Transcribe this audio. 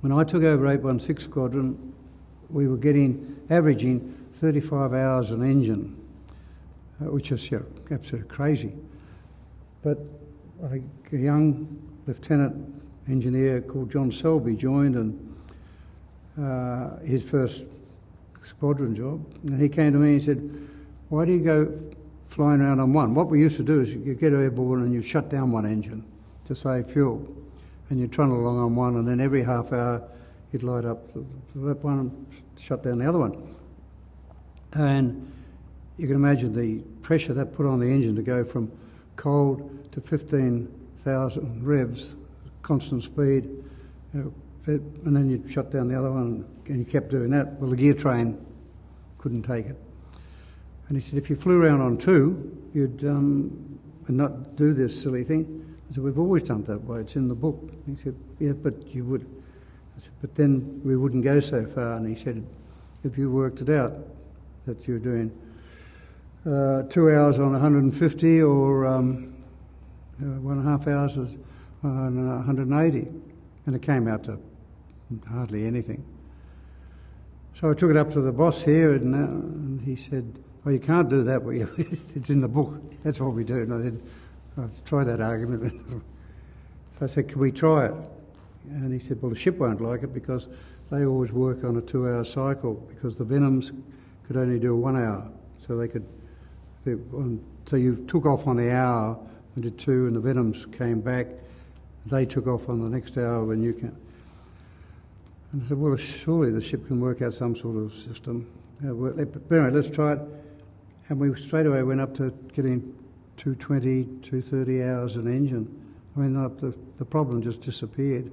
When I took over 816 Squadron, we were averaging 35 hours an engine, which is absolutely crazy. But a young lieutenant engineer called John Selby joined, and his first squadron job, and he came to me and said, "Why do you go flying around on one? What we used to do is you get airborne and you shut down one engine to save fuel, and you trundle along on one, and then every half hour you'd light up that one and shut down the other one." And you can imagine the pressure that put on the engine to go from cold to 15,000 revs, constant speed, and then you'd shut down the other one, and you kept doing that. Well, the gear train couldn't take it. And he said, if you flew around on two, you'd not do this silly thing. I said, we've always done it that way, it's in the book. He said, yeah, but you would. I said, but then we wouldn't go so far. And he said, if you worked it out, that you're doing 2 hours on 150 or 1.5 hours on 180. And it came out to hardly anything. So I took it up to the boss here, and he said, "Oh, you can't do that. Well, it's in the book. That's what we do." And I said, "I've tried that argument." So I said, "Can we try it?" And he said, "Well, the ship won't like it because they always work on a 2-hour cycle because the Venoms could only do a 1 hour. So they could. So you took off on the hour and did 2, and the Venoms came back. They took off on the next hour when you came." And I said, well, surely the ship can work out some sort of system. But anyway, let's try it. And we straight away went up to getting 220, 230 hours an engine. I mean, the problem just disappeared.